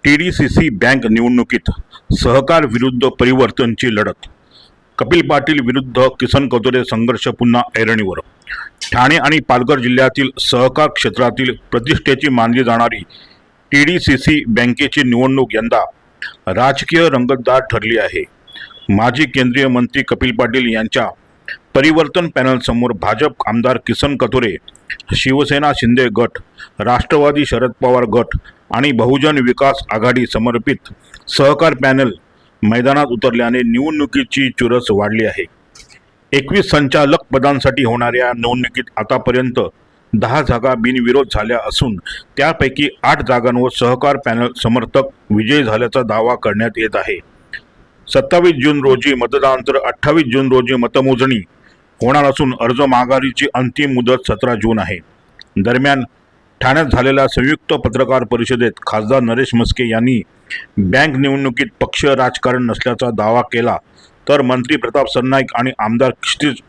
टीडीसीसी bank निवडणुकीत सहकार विरुद्ध परिवर्तनची लढत. कपिल पाटील विरुद्ध किसन कथोरे संघर्ष पुन्हा ऐरणीवर. ठाणे आणि पालघर जिल्ह्यातील सहकार क्षेत्रातील प्रतिष्ठेची मानली जाणारी टीडीसीसी बँकेची निवडणूक यंदा राजकीय रंगतदार ठरली आहे. माजी केंद्रीय मंत्री कपिल पाटील यांच्या परिवर्तन पॅनलसमोर भाजप आमदार किसन कथोरे, शिवसेना शिंदे गट, राष्ट्रवादी शरद पवार गट आणि बहुजन विकास आघाडी समर्पित सहकार पॅनल मैदानात उतरल्याने निवडणुकीची चुरस वाढली आहे. 21 संचालक पदांसाठी होणाऱ्या निवडणुकीत आतापर्यंत 10 जागा बिनविरोध झाल्या असून त्यापैकी 8 जागांवर सहकार पॅनल समर्थक विजयी झाल्याचा दावा करण्यात येत आहे. 27 जून रोजी मतदान तर 28 जून रोजी मतमोजणी होणार असून अर्ज माघारीची अंतिम मुदत 17 जून आहे. दरम्यान ठाण्यात झालेल्या संयुक्त पत्रकार परिषदेत खासदार नरेश म्हस्के यांनी बँक निवडणुकीत पक्ष राजकारण नसल्याचा दावा केला, तर मंत्री प्रताप सरनाईक आणि आमदार क्षितिज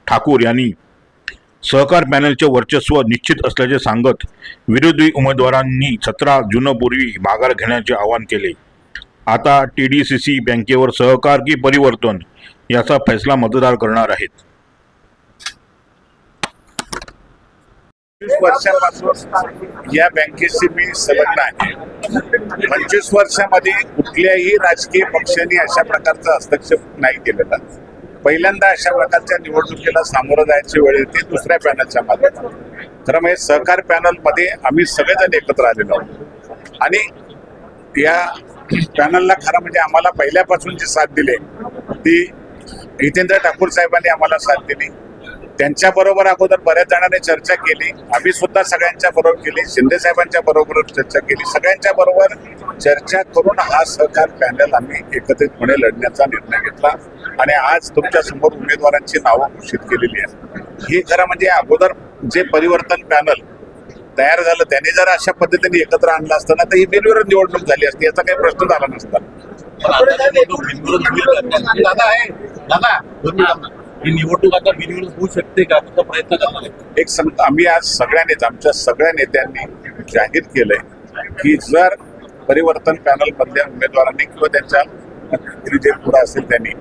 ठाकूर यांनी सहकार पॅनलचे वर्चस्व निश्चित असल्याचे सांगत विरोधी उमेदवारांनी 17 जूनपूर्वी माघार घेण्याचे आवाहन केले. आता टीडीसीसी बँकेवर सहकार की परिवर्तन याचा फैसला मतदार करणार आहेत. 25 वर्षांपासून या बँकेशी मी संलग्न आहे. 25 वर्षामध्ये कुठल्याही राजकीय पक्षांनी अशा प्रकारचा हस्तक्षेप नाही केलेला. पहिल्यांदा अशा प्रकारच्या निवडणुकीला सामोरं जायची वेळ येते दुसऱ्या पॅनलच्या माध्यमातून. खरं म्हणजे सहकार पॅनलमध्ये आम्ही सगळेजण एकत्र आलेलो आहोत आणि या पॅनलला खरं म्हणजे आम्हाला पहिल्यापासून जी साथ दिली ती हितेंद्र ठाकूर साहेबांनी आम्हाला साथ दिली. त्यांच्याबरोबर अगोदर बऱ्याच जणांनी चर्चा केली, आम्ही सुद्धा सगळ्यांच्या बरोबर केली, शिंदे साहेबांच्या बरोबर चर्चा केली. सगळ्यांच्या बरोबर चर्चा करून हा सहकार पॅनल आम्ही एकत्रितपणे लढण्याचा निर्णय घेतला आणि आज तुमच्या समोर उमेदवारांची नावं घोषित केलेली आहेत. हे खरं म्हणजे अगोदर जे परिवर्तन पॅनल तयार झालं त्यांनी जर अशा पद्धतीने एकत्र आणलं असतं ना तर ही बिनविरोध निवडणूक झाली असती, याचा काही प्रश्न झाला नसता. ही निवडणूक आता बिनविरोध होऊ शकते का, त्याचा प्रयत्न करणार आहे? एक आम्ही आज सगळ्यांनीच आमच्या सगळ्या नेत्यांनी जाहीर केलंय की जर परिवर्तन पॅनल मधल्या उमेदवारांनी किंवा त्यांच्या जे पुढे असेल त्यांनी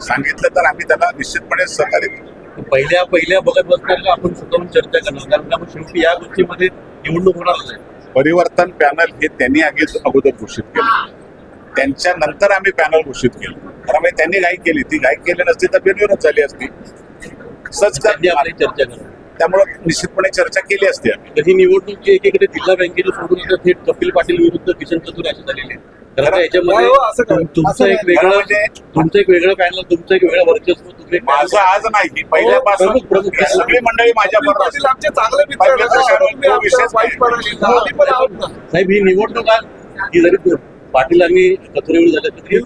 सांगितलं तर आम्ही त्याला निश्चितपणे सहकार्य करू. पहिल्या बघत बसताना आपण स्वतःहून चर्चा करणार, कारण आपण शेवटी या गोष्टीमध्ये निवडणूक होणार नाही. परिवर्तन पॅनल हे त्यांनी अगोदर घोषित केलं, त्यांच्या नंतर आम्ही पॅनल घोषित केलं. कारण त्यांनी घाई केली, ती घाई केली नसती तर बिनविरोध झाली असती. चर्चा करणार, त्यामुळे निश्चितपणे चर्चा केली असती आम्ही. तर ही निवडणूक जी एकीकडे जिल्हा बँकेला सोडून आता थेट कपिल पाटील विरुद्ध किसन कथोरे अशी झालेली आहे. कारण याच्यामध्ये तुमचं एक वेगळं पॅनल, तुमचं एक वेगळं वर्चस्व. माझं आज नाही, पहिल्यापासून सगळी मंडळी माझ्या बरोबर. साहेब, ही निवडणूक ही जरी पाटीलांनी कथोरेवर झालं तरी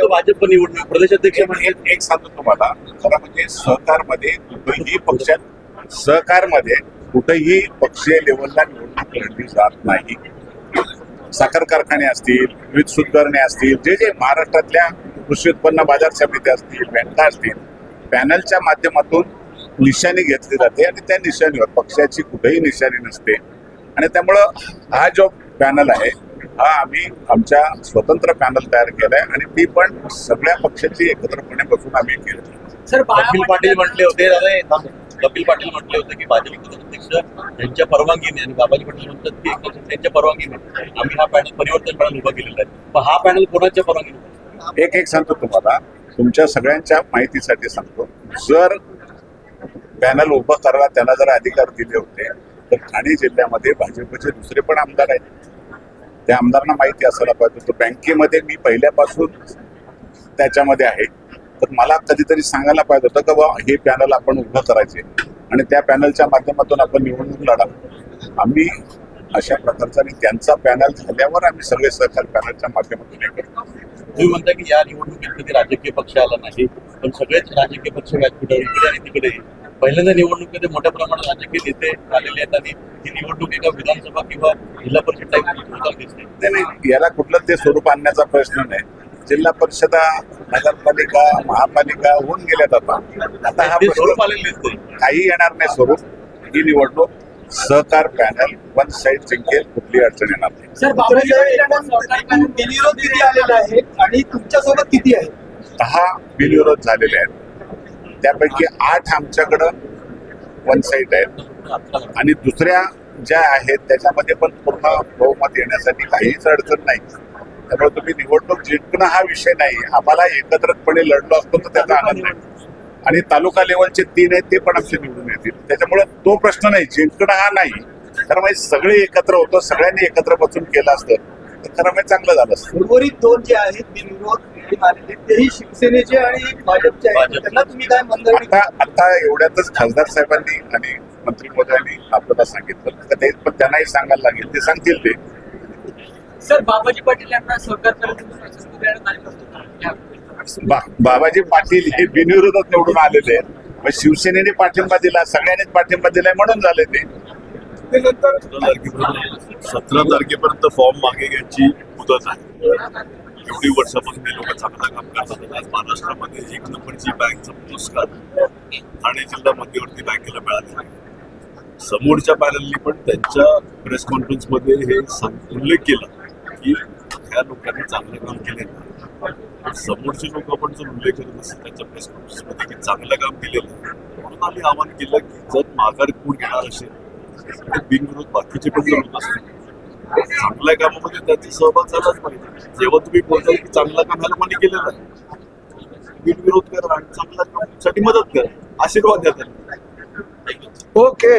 भाजप निवडणूक प्रदेशाध्यक्ष म्हणजे एक सांगतो तुम्हाला, खरं म्हणजे सहकारमध्ये कुठेही पक्षीय लेवलला निवडणूक लढली जात नाही. साखर कारखाने असतील, विविध सुधारणे असतील, जे महाराष्ट्रातल्या कृषी उत्पन्न बाजार समित्या असतील, बँका असतील, पॅनलच्या माध्यमातून निशाणी घेतली जाते आणि त्या निशाणीवर पक्षाची कुठेही निशाणी नसते. आणि त्यामुळं हा जो पॅनल आहे हा आम्ही आमच्या स्वतंत्र पॅनल तयार केलाय आणि ती पण सगळ्या पक्षाची एकत्रपणे बसून आम्ही केली. सर, कपिल पाटील म्हटले होते की भाजप अध्यक्ष त्यांच्या परवानगीने आणि बाबाजी पाटील म्हणतात की त्यांच्या परवानगीने आम्ही हा पॅनल परिवर्तन पॅनल उभा केलेला आहे. पण हा पॅनल कोणाच्या परवानगीने? एक सांगतो तुम्हाला, तुमच्या सगळ्यांच्या माहितीसाठी सांगतो. जर पॅनल उभं करायला त्यांना जर अधिकार दिले होते तर ठाणे जिल्ह्यामध्ये भाजपचे दुसरे पण आमदार आहेत, त्या आमदारांना माहिती असायला पाहिजे होतं. बँकेमध्ये मी पहिल्यापासून त्याच्यामध्ये आहे, तर मला कधीतरी सांगायला पाहिजे होतं का बाबा हे पॅनल आपण उभं करायचे आणि त्या पॅनलच्या माध्यमातून आपण निवडणूक लढा. आम्ही अशा प्रकारचा आणि त्यांचा पॅनल झाल्यावर आम्ही सगळे सहकार पॅनलच्या माध्यमातून हे करतो. तुम्ही म्हणता की या निवडणुकीत कधी राजकीय पक्ष आला नाही, पण सगळेच राजकीय पक्ष व्यासपीठावर इकडे आणि तिकडे. पहिल्यांदा निवडणुकीमध्ये मोठ्या प्रमाणात राजकीय नेते आलेले आहेत आणि ही निवडणूक एका विधानसभा किंवा जिल्हा परिषद टाईप होताना दिसते. नाही, याला कुठलं ते स्वरूप आणण्याचा प्रश्न नाही. जिल्हा परिषदा, नगरपालिका, महापालिका होऊन गेल्यात. आता हा स्वरूप आलेले दिसते, काही येणार नाही स्वरूप. ही निवडणूक सहकार पॅनल वन साईड जिंकेल, कुठली अडचण येणार नाही. सर बाबाजी पाटील बिनविरोध किती आलेला आहे आणि तुमच्यासोबत किती आहे? 10 बिनविरोध झालेले आहेत, त्यापैकी 8 आमच्याकडं वन साईड आहेत आणि दुसऱ्या ज्या आहेत त्याच्यामध्ये पण पूर्ण बहुमत येण्यासाठी काहीच अडचण नाही. त्यामुळे तुम्ही निवडणूक जिंकणं हा विषय नाही. आम्हाला एकत्रितपणे लढलो असतो तर त्याचा आनंद आहे. आणि तालुका लेवलचे 3 आहेत ते पण आमचे निवडून येतील. त्याच्यामुळे तो प्रश्न नाही, जिंकणं हा नाही. खरं म्हणजे सगळे एकत्र होतो, सगळ्यांनी एकत्र बसून केलं असतं तर खरं म्हणजे चांगलं झालं असतं. उर्वरित 2 जे आहेत बिनविरोध निवडून आलेले तेही शिवसेनेचे आणि भाजपचे आहेत. त्यांना तुम्ही काय मंदवणी? आता एवढ्यातच खासदार साहेबांनी आणि मंत्री महोदयांनी आपल्याला सांगितलं तर ते पण त्यांनाही सांगायला लागेल, ते सांगतील ते. सर बाबाजी पाटील यांना सहकार प्रशासन देण्यात आले होते. बाबाजी पाटील हे बिनविरोधात निवडून आलेले आहेत. मग शिवसेनेने पाठिंबा दिला, सगळ्यांनीच पाठिंबा दिलाय म्हणून झाले ते. नंतर 17 तारखेपर्यंत फॉर्म मागे घ्यायची मुदत आहे. एवढी वर्षापासून ते लोक चांगलं काम करतात. आज महाराष्ट्रामध्ये 1 नंबरची बँकचा पुरस्कार ठाणे जिल्हा मध्यवर्ती बँकेला मिळालेला आहे. समोरच्या पॅनलनी पण त्यांच्या प्रेस कॉन्फरन्समध्ये हे उल्लेख केला की ह्या लोकांनी चांगलं काम केले. समोरचे लोक पण जर उल्लेख करत असतील त्यांच्या प्रेस कॉन्फरन्समध्ये की चांगलं काम केलेलं आहे, म्हणून आम्ही आवाहन केलं की जर माघार कोण घेणार असेल तर बिनविरोध बाकीचे पण करत असतील, चांगल्या कामामध्ये त्यांचा सहभाग झालाच पाहिजे. जेव्हा तुम्ही बोलताय की चांगलं काम ह्या लोकांनी केलेलं आहे, बिनविरोध करा आणि चांगल्या कामासाठी मदत करा, आशीर्वाद द्या त्यांना. ओके.